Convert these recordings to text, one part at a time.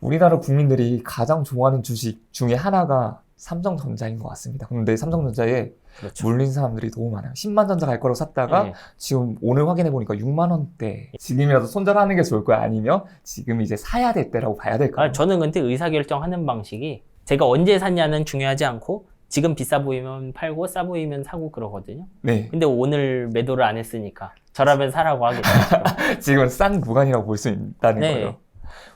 우리나라 국민들이 가장 좋아하는 주식 중에 하나가 삼성전자인 것 같습니다. 근데 삼성전자에 그렇죠. 물린 사람들이 너무 많아요. 10만 전자 갈 거라고 샀다가 네. 지금 오늘 확인해 보니까 6만 원대. 지금이라도 손절하는 게 좋을 거야? 아니면 지금 이제 사야 될 때라고 봐야 될까요? 저는 근데 의사결정하는 방식이 제가 언제 샀냐는 중요하지 않고 지금 비싸 보이면 팔고 싸 보이면 사고 그러거든요. 네. 근데 오늘 매도를 안 했으니까 저라면 사라고 하겠죠. 지금 싼 구간이라고 볼 수 있다는 네. 거예요.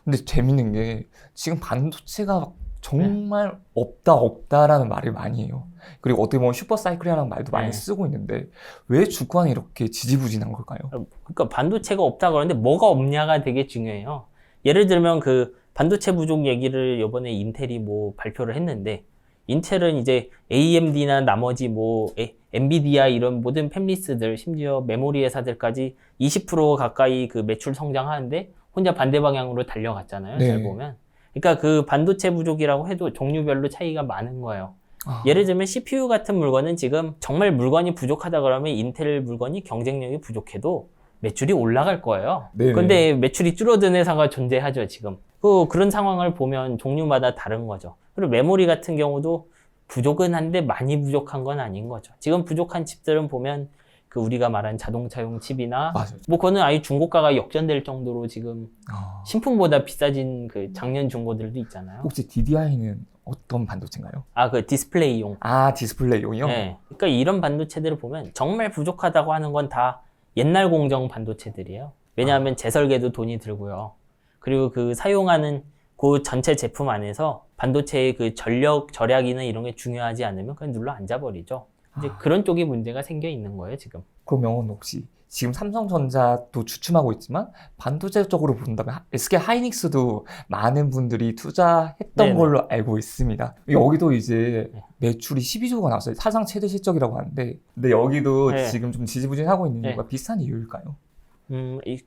근데 재밌는 게 지금 반도체가 정말 없다라는 말을 많이 해요. 그리고 어떻게 보면 슈퍼사이클이라는 말도 많이 네. 쓰고 있는데 왜 주가는 이렇게 지지부진한 걸까요? 그러니까 반도체가 없다 그러는데 뭐가 없냐가 되게 중요해요. 예를 들면 그 반도체 부족 얘기를 이번에 인텔이 뭐 발표를 했는데 인텔은 이제 AMD나 나머지 뭐 엔비디아 이런 모든 팹리스들 심지어 메모리 회사들까지 20% 가까이 그 매출 성장하는데 혼자 반대 방향으로 달려갔잖아요. 네. 잘 보면. 그러니까 그 반도체 부족이라고 해도 종류별로 차이가 많은 거예요. 예를 들면 CPU 같은 물건은 지금 정말 물건이 부족하다 그러면 인텔 물건이 경쟁력이 부족해도 매출이 올라갈 거예요. 네네. 근데 매출이 줄어든 회사가 존재하죠, 지금. 그런 상황을 보면 종류마다 다른 거죠. 그리고 메모리 같은 경우도 부족은 한데 많이 부족한 건 아닌 거죠. 지금 부족한 칩들은 보면 그 우리가 말한 자동차용 칩이나 맞아요. 뭐 그거는 아예 중고가가 역전될 정도로 지금 아, 신품보다 비싸진 그 작년 중고들도 있잖아요. 혹시 DDI는 어떤 반도체인가요? 그 디스플레이용. 아, 디스플레이용이요? 네. 그러니까 이런 반도체들을 보면 정말 부족하다고 하는 건 다 옛날 공정 반도체들이에요. 왜냐하면 재설계도 돈이 들고요. 그리고 그 사용하는 그 전체 제품 안에서 반도체의 그 전력 절약이나 이런 게 중요하지 않으면 그냥 눌러 앉아버리죠. 이제 그런 쪽이 문제가 생겨 있는 거예요, 지금. 그러면 혹시 지금 삼성전자도 주춤하고 있지만 반도체 쪽으로 본다면 SK 하이닉스도 많은 분들이 투자했던 네네. 걸로 알고 있습니다. 여기도 이제 네. 매출이 12조가 나왔어요. 사상 최대 실적이라고 하는데, 근데 여기도 네. 지금 좀 지지부진하고 있는 네. 이유가 비슷한 이유일까요?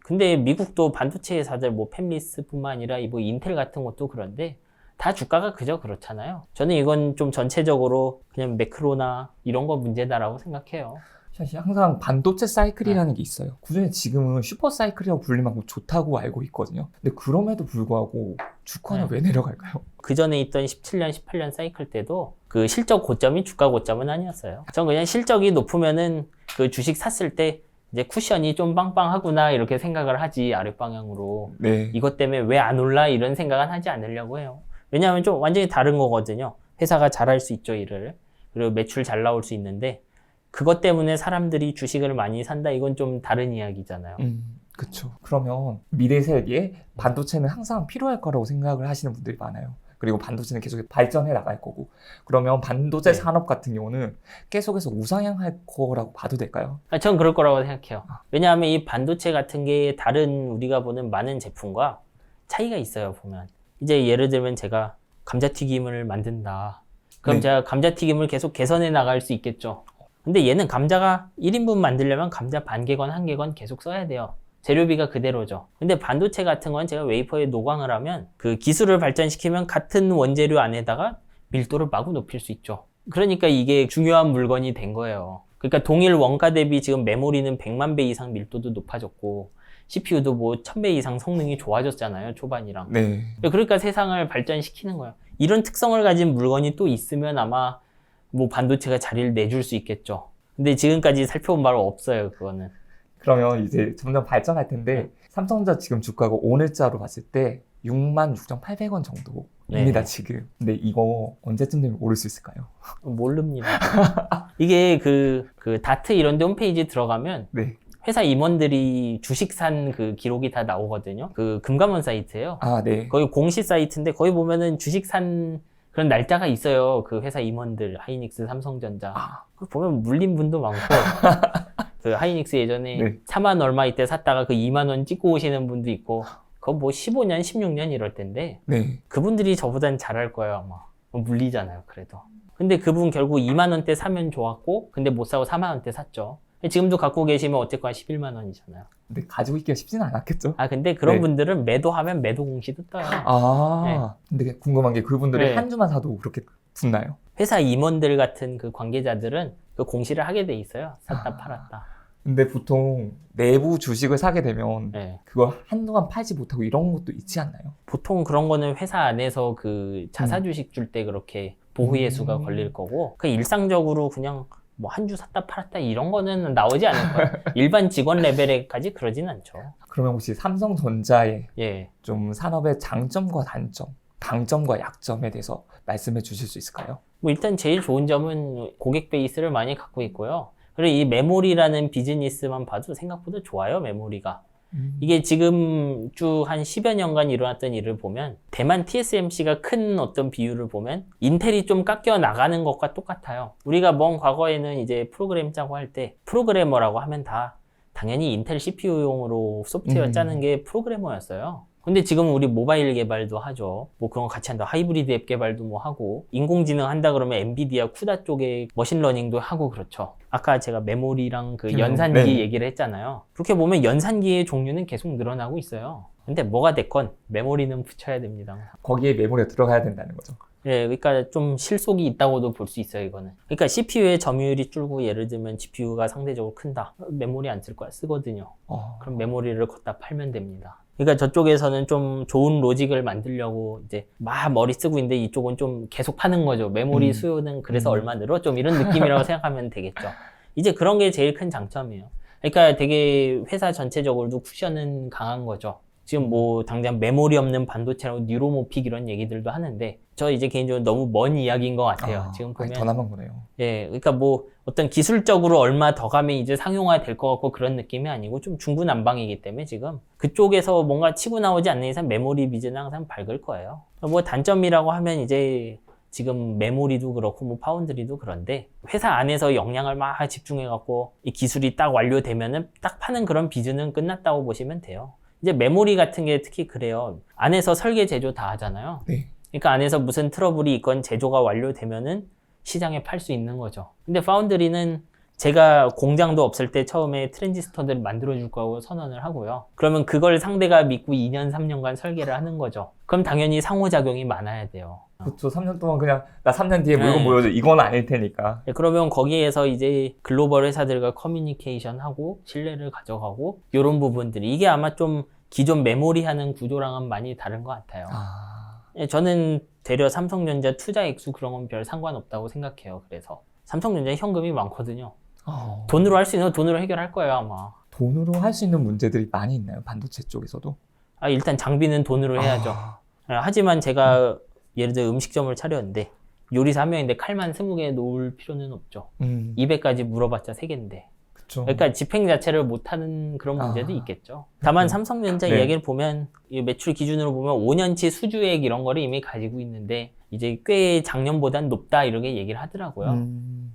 근데 미국도 반도체 회사들 뭐 팹리스뿐만 아니라 뭐 인텔 같은 것도 그런데 다 주가가 그저 그렇잖아요. 저는 이건 좀 전체적으로 그냥 매크로나 이런 거 문제다라고 생각해요. 사실 항상 반도체 사이클이라는 게 있어요. 그중에 지금은 슈퍼 사이클이라고 불릴 만큼 좋다고 알고 있거든요. 근데 그럼에도 불구하고 주가는 왜 내려갈까요? 그 전에 있던 17년, 18년 사이클 때도 그 실적 고점이 주가 고점은 아니었어요. 전 그냥 실적이 높으면은 그 주식 샀을 때 이제 쿠션이 좀 빵빵하구나 이렇게 생각을 하지 아랫방향으로. 네. 이것 때문에 왜 안 올라 이런 생각은 하지 않으려고 해요. 왜냐하면 좀 완전히 다른 거거든요. 회사가 잘할 수 있죠, 일을. 그리고 매출 잘 나올 수 있는데 그것 때문에 사람들이 주식을 많이 산다 이건 좀 다른 이야기잖아요. 그쵸. 그러면 미래 세대에 반도체는 항상 필요할 거라고 생각을 하시는 분들이 많아요. 그리고 반도체는 계속 발전해 나갈 거고. 그러면 반도체 네. 산업 같은 경우는 계속해서 우상향할 거라고 봐도 될까요? 전 그럴 거라고 생각해요. 왜냐하면 이 반도체 같은 게 다른 우리가 보는 많은 제품과 차이가 있어요, 보면. 이제 예를 들면 제가 감자튀김을 만든다. 그럼 네. 제가 감자튀김을 계속 개선해 나갈 수 있겠죠. 근데 얘는 감자가 1인분 만들려면 감자 반 개건, 한 개건 계속 써야 돼요. 재료비가 그대로죠. 근데 반도체 같은 건 제가 웨이퍼에 노광을 하면 그 기술을 발전시키면 같은 원재료 안에다가 밀도를 마구 높일 수 있죠. 그러니까 이게 중요한 물건이 된 거예요. 그러니까 동일 원가 대비 지금 메모리는 100만 배 이상 밀도도 높아졌고 CPU도 뭐 1000배 이상 성능이 좋아졌잖아요, 초반이랑. 네. 그러니까 세상을 발전시키는 거예요. 이런 특성을 가진 물건이 또 있으면 아마 뭐 반도체가 자리를 내줄 수 있겠죠. 근데 지금까지 살펴본 바로 없어요, 그거는. 그러면 이제 점점 발전할 텐데 삼성전자 지금 주가가 오늘자로 봤을 때 66,800원 정도입니다, 네. 지금. 근데 이거 언제쯤 되면 오를 수 있을까요? 모릅니다. 이게 그 다트 이런 데 홈페이지 들어가면 네. 회사 임원들이 주식 산 그 기록이 다 나오거든요. 그 금감원 사이트예요. 아, 네. 거기 공시 사이트인데 거기 보면은 주식 산 그런 날짜가 있어요. 그 회사 임원들, 하이닉스, 삼성전자. 그거 보면 물린 분도 많고 그 하이닉스 예전에 네. 4만 얼마 이때 샀다가 그 2만 원 찍고 오시는 분도 있고 그거 뭐 15년, 16년 이럴 텐데 네. 그분들이 저보단 잘할 거예요, 아마. 물리잖아요, 그래도. 근데 그분 결국 2만 원대 사면 좋았고 근데 못 사고 4만 원대 샀죠. 지금도 갖고 계시면 어쨌거나 11만 원이잖아요. 근데 가지고 있기가 쉽지는 않았겠죠? 근데 그런 네. 분들은 매도하면 매도 공시도 떠요. 근데 궁금한 게 그분들이 네. 한 주만 사도 그렇게 붙나요? 회사 임원들 같은 그 관계자들은 그 공시를 하게 돼 있어요. 샀다 팔았다. 근데 보통 내부 주식을 사게 되면 네. 그걸 한동안 팔지 못하고 이런 것도 있지 않나요? 보통 그런 거는 회사 안에서 그 자사 주식 줄 때 그렇게 보호예수가 걸릴 거고, 그 일상적으로 그냥 뭐 한 주 샀다 팔았다 이런 거는 나오지 않을 거예요. 일반 직원 레벨에까지 그러진 않죠. 그러면 혹시 삼성전자의 예. 좀 산업의 장점과 단점, 강점과 약점에 대해서 말씀해 주실 수 있을까요? 뭐 일단 제일 좋은 점은 고객 베이스를 많이 갖고 있고요. 그리고 이 메모리라는 비즈니스만 봐도 생각보다 좋아요, 메모리가. 이게 지금 쭉 한 10여 년간 일어났던 일을 보면 대만 TSMC가 큰 어떤 비율을 보면 인텔이 좀 깎여 나가는 것과 똑같아요. 우리가 먼 과거에는 이제 프로그램 짜고 할 때 프로그래머라고 하면 다 당연히 인텔 CPU용으로 소프트웨어 짜는 게 프로그래머였어요. 근데 지금 우리 모바일 개발도 하죠. 뭐 그런 거 같이 한다. 하이브리드 앱 개발도 뭐 하고, 인공지능 한다 그러면 엔비디아 쿠다 쪽에 머신러닝도 하고 그렇죠. 아까 제가 메모리랑 그 연산기 네. 얘기를 했잖아요. 그렇게 보면 연산기의 종류는 계속 늘어나고 있어요. 근데 뭐가 됐건 메모리는 붙여야 됩니다. 거기에 메모리가 들어가야 된다는 거죠. 예, 그러니까 좀 실속이 있다고도 볼 수 있어요, 이거는. 그러니까 CPU의 점유율이 줄고 예를 들면 GPU가 상대적으로 큰다. 메모리 안 쓸 거야, 쓰거든요. 그럼 메모리를 걷다 팔면 됩니다. 그러니까 저쪽에서는 좀 좋은 로직을 만들려고 이제 막 머리 쓰고 있는데 이쪽은 좀 계속 파는 거죠. 메모리 수요는 그래서 얼마 늘어? 좀 이런 느낌이라고 생각하면 되겠죠. 이제 그런 게 제일 큰 장점이에요. 그러니까 되게 회사 전체적으로도 쿠션은 강한 거죠. 지금 뭐 당장 메모리 없는 반도체라고 뉴로모픽 이런 얘기들도 하는데 저 이제 개인적으로 너무 먼 이야기인 것 같아요. 지금 보면 더 남은 거네요. 예, 그러니까 뭐 어떤 기술적으로 얼마 더 가면 이제 상용화 될 것 같고 그런 느낌이 아니고 좀 중구난방이기 때문에 지금 그쪽에서 뭔가 치고 나오지 않는 이상 메모리 비즈는 항상 밝을 거예요. 뭐 단점이라고 하면 이제 지금 메모리도 그렇고 뭐 파운드리도 그런데 회사 안에서 역량을 막 집중해갖고 이 기술이 딱 완료되면은 딱 파는 그런 비즈는 끝났다고 보시면 돼요. 이제 메모리 같은 게 특히 그래요. 안에서 설계 제조 다 하잖아요. 네. 그러니까 안에서 무슨 트러블이 있건 제조가 완료되면은 시장에 팔 수 있는 거죠. 근데 파운드리는 제가 공장도 없을 때 처음에 트랜지스터들을 만들어줄 거라고 선언을 하고요. 그러면 그걸 상대가 믿고 2년, 3년간 설계를 하는 거죠. 그럼 당연히 상호작용이 많아야 돼요. 그렇죠. 3년 동안 그냥 나 3년 뒤에 네. 물건 보여줘. 이건 아닐 테니까. 네, 그러면 거기에서 이제 글로벌 회사들과 커뮤니케이션 하고 신뢰를 가져가고 이런 부분들이 이게 아마 좀 기존 메모리 하는 구조랑은 많이 다른 것 같아요. 예, 저는 되려 삼성전자 투자 액수 그런 건 별 상관없다고 생각해요. 그래서 삼성전자 현금이 많거든요. 돈으로 할 수 있는 거 돈으로 해결할 거예요, 아마. 돈으로 할 수 있는 문제들이 많이 있나요? 반도체 쪽에서도? 일단 장비는 돈으로 해야죠. 하지만 제가 예를 들어 음식점을 차렸는데 요리사 한 명인데 칼만 20개 놓을 필요는 없죠. 200까지 물어봤자 3개인데. 그렇죠. 그러니까 집행 자체를 못하는 그런 문제도 있겠죠. 다만 삼성전자 네. 이야기를 보면 이 매출 기준으로 보면 5년치 수주액 이런 거를 이미 가지고 있는데 이제 꽤 작년보단 높다 이렇게 얘기를 하더라고요.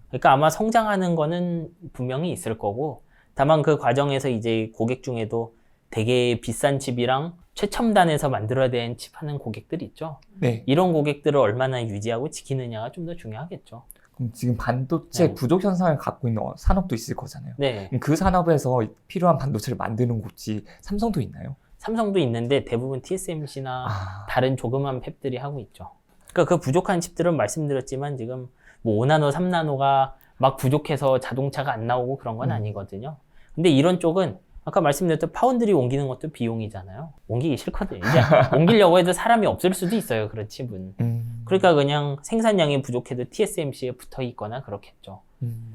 그러니까 아마 성장하는 거는 분명히 있을 거고 다만 그 과정에서 이제 고객 중에도 되게 비싼 칩이랑 최첨단에서 만들어야 되는 칩 하는 고객들이 있죠. 네. 이런 고객들을 얼마나 유지하고 지키느냐가 좀 더 중요하겠죠. 그럼 지금 반도체 네. 부족 현상을 갖고 있는 산업도 있을 거잖아요. 네. 그럼 그 산업에서 필요한 반도체를 만드는 곳이 삼성도 있나요? 삼성도 있는데 대부분 TSMC나 다른 조그만 팹들이 하고 있죠. 그러니까 그 부족한 칩들은 말씀드렸지만 지금 뭐 5나노, 3나노가 막 부족해서 자동차가 안 나오고 그런 건 아니거든요. 근데 이런 쪽은 아까 말씀드렸던 파운드리 옮기는 것도 비용이잖아요. 옮기기 싫거든요. 이제 옮기려고 해도 사람이 없을 수도 있어요. 그런 칩은. 그러니까 그냥 생산량이 부족해도 TSMC에 붙어 있거나 그렇겠죠.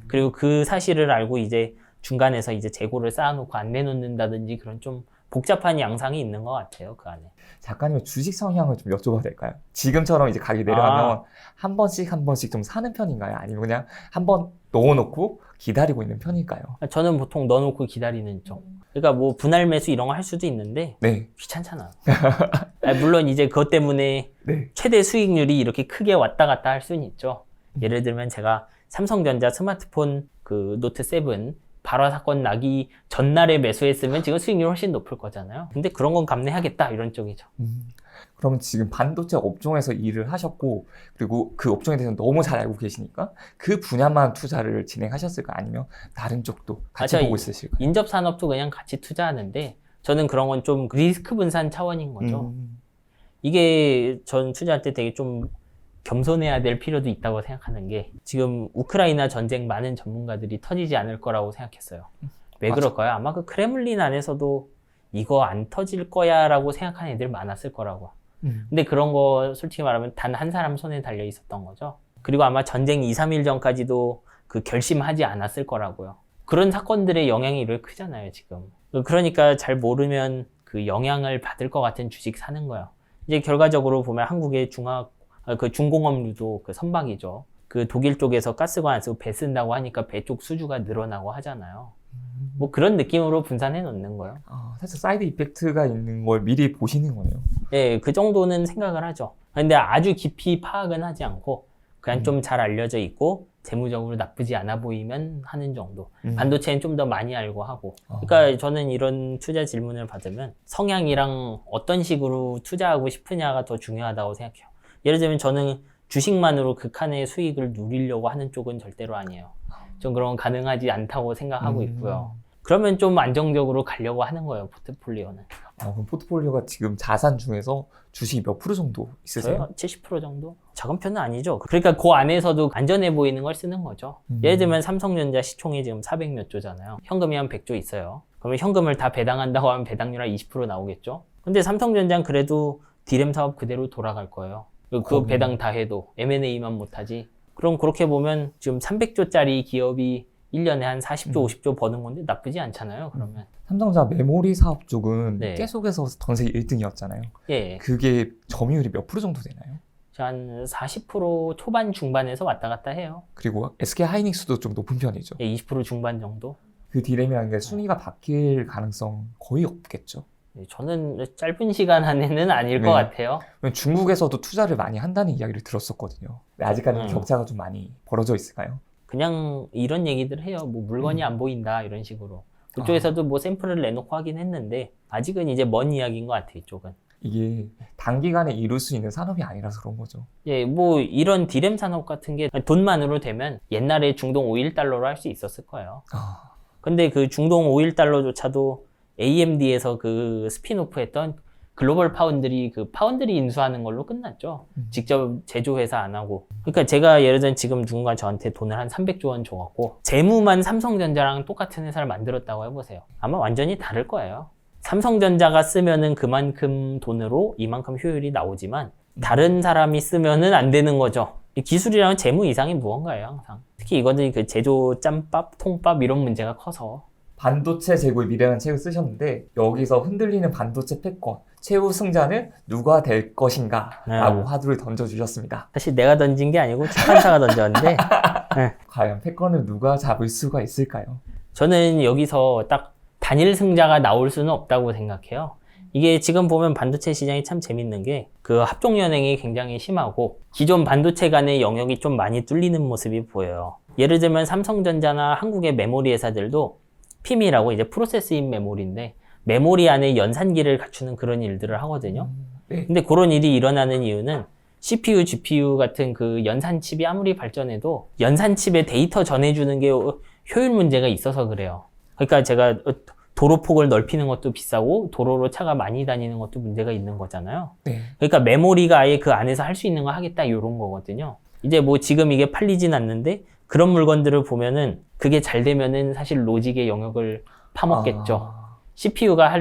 그리고 그 사실을 알고 이제 중간에서 이제 재고를 쌓아놓고 안 내놓는다든지 그런 좀 복잡한 양상이 있는 것 같아요. 그 안에. 작가님의 주식 성향을 좀 여쭤봐도 될까요? 지금처럼 이제 가격이 내려가면 한 번씩 좀 사는 편인가요? 아니면 그냥 한 번 넣어놓고 기다리고 있는 편일까요? 저는 보통 넣어놓고 기다리는 쪽. 그러니까 뭐 분할 매수 이런 거 할 수도 있는데 네. 귀찮잖아. 물론 이제 그것 때문에 네. 최대 수익률이 이렇게 크게 왔다 갔다 할 수는 있죠. 예를 들면 제가 삼성전자 스마트폰 그 노트 7 발화 사건 나기 전날에 매수했으면 지금 수익률 훨씬 높을 거잖아요. 근데 그런 건 감내하겠다 이런 쪽이죠. 그러면 지금 반도체 업종에서 일을 하셨고 그리고 그 업종에 대해서 너무 잘 알고 계시니까 그 분야만 투자를 진행하셨을까요? 아니면 다른 쪽도 같이 보고 있으실까요? 인접 산업도 그냥 같이 투자하는데 저는 그런 건 좀 리스크 분산 차원인 거죠. 이게 전 투자할 때 되게 좀 겸손해야 될 필요도 있다고 생각하는 게 지금 우크라이나 전쟁 많은 전문가들이 터지지 않을 거라고 생각했어요. 왜 맞아. 그럴까요? 아마 그 크렘린 안에서도 이거 안 터질 거야 라고 생각하는 애들 많았을 거라고. 근데 그런 거 솔직히 말하면 단 한 사람 손에 달려 있었던 거죠. 그리고 아마 전쟁 2, 3일 전까지도 그 결심하지 않았을 거라고요. 그런 사건들의 영향이 이렇게 크잖아요, 지금. 그러니까 잘 모르면 그 영향을 받을 것 같은 주식 사는 거예요. 이제 결과적으로 보면 한국의 그 중공업류도 그 선박이죠. 그 독일 쪽에서 가스관 안 쓰고 배 쓴다고 하니까 배 쪽 수주가 늘어나고 하잖아요. 뭐 그런 느낌으로 분산해 놓는 거예요. 살짝 사이드 이펙트가 있는 걸 미리 보시는 거네요. 예, 그 정도는 생각을 하죠. 근데 아주 깊이 파악은 하지 않고 그냥 좀 잘 알려져 있고 재무적으로 나쁘지 않아 보이면 하는 정도. 반도체는 좀 더 많이 알고 하고. 그러니까 저는 이런 투자 질문을 받으면 성향이랑 어떤 식으로 투자하고 싶으냐가 더 중요하다고 생각해요. 예를 들면 저는 주식만으로 극한의 수익을 누리려고 하는 쪽은 절대로 아니에요. 좀 그런 건 가능하지 않다고 생각하고 있고요. 그러면 좀 안정적으로 가려고 하는 거예요, 포트폴리오는. 그럼 포트폴리오가 지금 자산 중에서 주식이 몇 프로 정도 있으세요? 저요? 70% 정도? 작은 편은 아니죠. 그러니까 그 안에서도 안전해 보이는 걸 쓰는 거죠. 예를 들면 삼성전자 시총이 지금 400 몇 조잖아요. 현금이 한 100조 있어요. 그러면 현금을 다 배당한다고 하면 배당률 한 20% 나오겠죠. 근데 삼성전자는 그래도 D램 사업 그대로 돌아갈 거예요. 그 배당 다 해도 M&A만 못하지. 그럼 그렇게 보면 지금 300조짜리 기업이 1년에 한 40조, 50조 버는 건데 나쁘지 않잖아요, 그러면. 삼성전자 메모리 사업 쪽은 네. 계속해서 전 세계 1등이었잖아요. 예. 그게 점유율이 몇 프로 정도 되나요? 한 40% 초반 중반에서 왔다 갔다 해요. 그리고 SK 하이닉스도 좀 높은 편이죠. 예, 20% 중반 정도. 그 D램이라는 게 순위가 바뀔 가능성 거의 없겠죠. 네, 저는 짧은 시간 안에는 아닐 것 같아요. 중국에서도 투자를 많이 한다는 이야기를 들었었거든요. 근데 아직까지는 음. 격차가 좀 많이 벌어져 있을까요? 그냥 이런 얘기들 해요. 뭐 물건이 안 보인다 이런 식으로. 그쪽에서도 뭐 샘플을 내놓고 하긴 했는데 아직은 이제 먼 이야기인 것 같아요, 이쪽은. 이게 단기간에 이룰 수 있는 산업이 아니라서 그런 거죠. 예, 뭐 이런 D램 산업 같은 게 돈만으로 되면 옛날에 중동 5.1달러로 할 수 있었을 거예요. 근데 그 중동 5.1달러조차도 AMD에서 그 스피노프 했던 글로벌 파운드리 그 파운드리 인수하는 걸로 끝났죠. 직접 제조회사 안 하고. 그러니까 제가 예를 들면 지금 누군가 저한테 돈을 한 300조 원 줘갖고 재무만 삼성전자랑 똑같은 회사를 만들었다고 해보세요. 아마 완전히 다를 거예요. 삼성전자가 쓰면은 그만큼 돈으로 이만큼 효율이 나오지만 다른 사람이 쓰면은 안 되는 거죠. 기술이랑은 재무 이상이 무언가예요, 항상. 특히 이거는 그 제조 짬밥, 통밥 이런 문제가 커서. 반도체 재고의 미래라는 책을 쓰셨는데 여기서 흔들리는 반도체 패권 최후 승자는 누가 될 것인가 라고 화두를 던져주셨습니다. 사실 내가 던진 게 아니고 출판사가 던졌는데 과연 패권을 누가 잡을 수가 있을까요? 저는 여기서 딱 단일 승자가 나올 수는 없다고 생각해요. 이게 지금 보면 반도체 시장이 참 재밌는 게 그 합종연행이 굉장히 심하고 기존 반도체 간의 영역이 좀 많이 뚫리는 모습이 보여요. 예를 들면 삼성전자나 한국의 메모리 회사들도 PIM이라고 이제 프로세스인 메모리인데 메모리 안에 연산기를 갖추는 그런 일들을 하거든요. 네. 근데 그런 일이 일어나는 이유는 CPU, GPU 같은 그 연산 칩이 아무리 발전해도 연산 칩에 데이터 전해주는 게 효율 문제가 있어서 그래요. 그러니까 제가 도로폭을 넓히는 것도 비싸고 도로로 차가 많이 다니는 것도 문제가 있는 거잖아요. 네. 그러니까 메모리가 아예 그 안에서 할 수 있는 거 하겠다 이런 거거든요. 이제 뭐 지금 이게 팔리진 않는데 그런 물건들을 보면은 그게 잘 되면은 사실 로직의 영역을 파먹겠죠. CPU가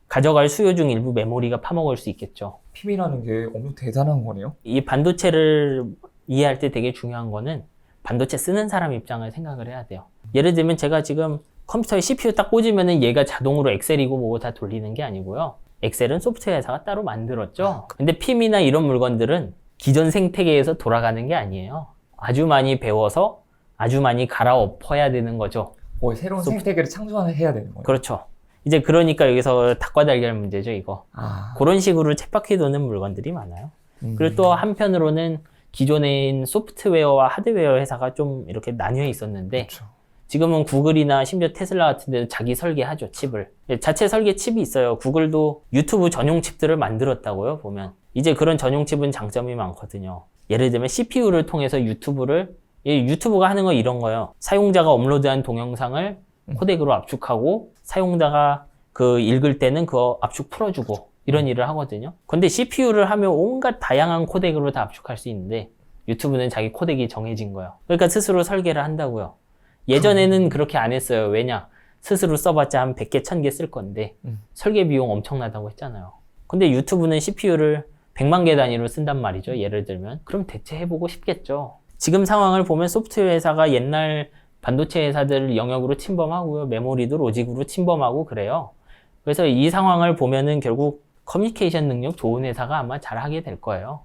가져갈 수요 중 일부 메모리가 파먹을 수 있겠죠. PIM이라는 게 엄청 대단한 거네요. 이 반도체를 이해할 때 되게 중요한 거는 반도체 쓰는 사람 입장을 생각을 해야 돼요. 예를 들면 제가 지금 컴퓨터에 CPU 딱 꽂으면은 얘가 자동으로 엑셀이고 뭐고 다 돌리는 게 아니고요. 엑셀은 소프트웨어 회사가 따로 만들었죠. 근데 PIM이나 이런 물건들은 기존 생태계에서 돌아가는 게 아니에요. 아주 많이 배워서 아주 많이 갈아엎어야 되는 거죠. 새로운 생태계를 창조해야 되는 거예요. 그렇죠. 이제 그러니까 여기서 닭과 달걀 문제죠, 이거. 그런 식으로 쳇바퀴 도는 물건들이 많아요. 그리고 또 한편으로는 기존의 소프트웨어와 하드웨어 회사가 좀 이렇게 나뉘어 있었는데 그렇죠. 지금은 구글이나 심지어 테슬라 같은 데도 자기 설계하죠, 칩을. 자체 설계 칩이 있어요. 구글도 유튜브 전용 칩들을 만들었다고요, 보면. 이제 그런 전용 칩은 장점이 많거든요. 예를 들면 CPU를 통해서 유튜브가 하는 건 이런 거예요. 사용자가 업로드한 동영상을 코덱으로 압축하고 사용자가 그 읽을 때는 그거 압축 풀어주고 이런 일을 하거든요. 근데 CPU를 하면 온갖 다양한 코덱으로 다 압축할 수 있는데 유튜브는 자기 코덱이 정해진 거예요. 그러니까 스스로 설계를 한다고요. 예전에는 그렇게 안 했어요. 왜냐? 스스로 써봤자 한 100개, 1000개 쓸 건데 설계 비용 엄청나다고 했잖아요. 근데 유튜브는 CPU를 100만 개 단위로 쓴단 말이죠. 예를 들면. 그럼 대체해보고 싶겠죠. 지금 상황을 보면 소프트웨어 회사가 옛날 반도체 회사들 영역으로 침범하고요. 메모리도 로직으로 침범하고 그래요. 그래서 이 상황을 보면은 결국 커뮤니케이션 능력 좋은 회사가 아마 잘하게 될 거예요.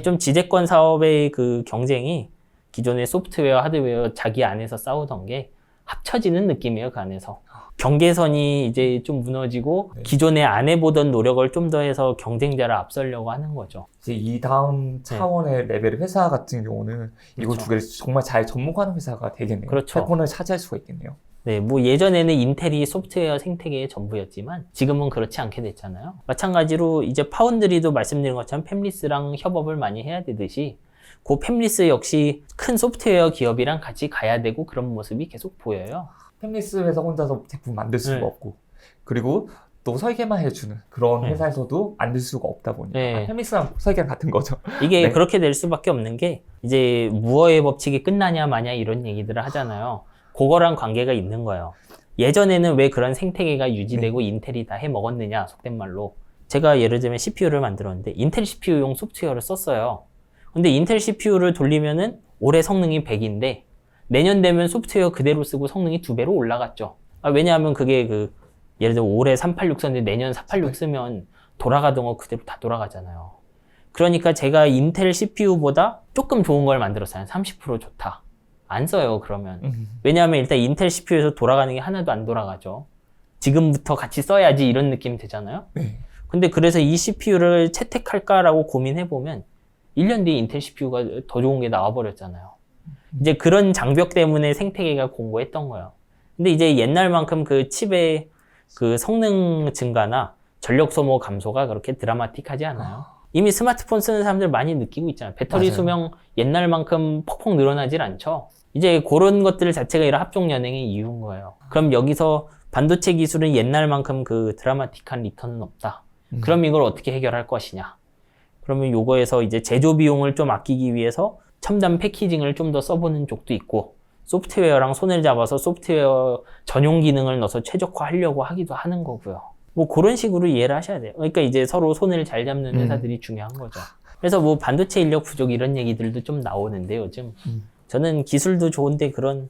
좀 지배권 사업의 그 경쟁이 기존의 소프트웨어, 하드웨어 자기 안에서 싸우던 게 합쳐지는 느낌이에요, 그 안에서. 경계선이 이제 좀 무너지고 기존에 안 해보던 노력을 좀 더 해서 경쟁자를 앞서려고 하는 거죠. 이제 이 다음 차원의 레벨의 회사 같은 경우는 이거 두 개를 정말 잘 접목하는 회사가 되겠네요. 그렇죠. 패권을 차지할 수가 있겠네요. 네, 뭐 예전에는 인텔이 소프트웨어 생태계의 전부였지만 지금은 그렇지 않게 됐잖아요. 마찬가지로 이제 파운드리도 말씀드린 것처럼 팹리스랑 협업을 많이 해야 되듯이 그 팹리스 역시 큰 소프트웨어 기업이랑 같이 가야 되고 그런 모습이 계속 보여요. 팹리스 회사 혼자서 제품 만들 수가 없고 그리고 또 설계만 해주는 그런 회사에서도 만들 수가 없다 보니까 팹리스랑 설계랑 같은 거죠. 이게 그렇게 될 수밖에 없는 게 이제 무어의 법칙이 끝나냐 마냐 이런 얘기들을 하잖아요. 그거랑 관계가 있는 거예요. 예전에는 왜 그런 생태계가 유지되고 인텔이 다 해먹었느냐 속된 말로. 제가 예를 들면 CPU를 만들었는데 인텔 CPU용 소프트웨어를 썼어요. 근데 인텔 CPU를 돌리면은 올해 성능이 100인데 내년 되면 소프트웨어 그대로 쓰고 성능이 2배로 올라갔죠. 왜냐하면 그게 예를 들어 올해 386 썼는데 내년 486 쓰면 돌아가던 거 그대로 다 돌아가잖아요. 그러니까 제가 인텔 CPU보다 조금 좋은 걸 만들었어요. 30% 좋다. 안 써요, 그러면. 왜냐하면 일단 인텔 CPU에서 돌아가는 게 하나도 안 돌아가죠. 지금부터 같이 써야지 이런 느낌이 되잖아요. 근데 그래서 이 CPU를 채택할까라고 고민해보면 1년 뒤에 인텔 CPU가 더 좋은 게 나와버렸잖아요. 이제 그런 장벽 때문에 생태계가 공고했던 거예요. 근데 이제 옛날만큼 그 칩의 그 성능 증가나 전력 소모 감소가 그렇게 드라마틱하지 않아요. 이미 스마트폰 쓰는 사람들 많이 느끼고 있잖아요. 배터리 수명 옛날만큼 퍽퍽 늘어나질 않죠. 이제 그런 것들 자체가 이런 합종 연행의 이유인 거예요. 그럼 여기서 반도체 기술은 옛날만큼 그 드라마틱한 리턴은 없다. 그럼 이걸 어떻게 해결할 것이냐. 그러면 요거에서 이제 제조 비용을 좀 아끼기 위해서 첨단 패키징을 좀 더 써보는 쪽도 있고 소프트웨어랑 손을 잡아서 소프트웨어 전용 기능을 넣어서 최적화하려고 하기도 하는 거고요. 뭐 그런 식으로 이해를 하셔야 돼요. 그러니까 이제 서로 손을 잘 잡는 회사들이 중요한 거죠. 그래서 뭐 반도체 인력 부족 이런 얘기들도 좀 나오는데 요즘 저는 기술도 좋은데 그런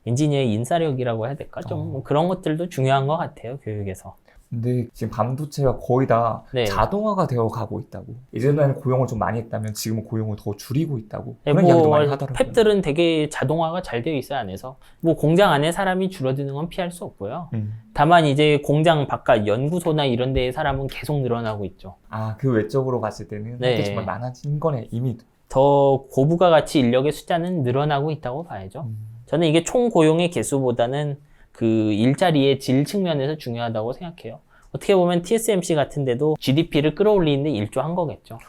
엔지니어의 인사력이라고 해야 될까? 좀 그런 것들도 중요한 것 같아요, 교육에서. 근데 지금 반도체가 거의 다 자동화가 되어 가고 있다고. 예전에는 고용을 좀 많이 했다면 지금은 고용을 더 줄이고 있다고. 그런 이야기도 많이 하더라고요. 팹들은 되게 자동화가 잘 되어 있어요, 안에서. 뭐 공장 안에 사람이 줄어드는 건 피할 수 없고요. 다만 이제 공장 바깥 연구소나 이런 데의 사람은 계속 늘어나고 있죠. 그 외적으로 봤을 때는 그게 정말 많아진 거네, 이미. 더 고부가 가치 인력의 숫자는 늘어나고 있다고 봐야죠. 저는 이게 총 고용의 개수보다는 그 일자리의 질 측면에서 중요하다고 생각해요. 어떻게 보면 TSMC 같은 데도 GDP를 끌어올리는데 일조한 거겠죠.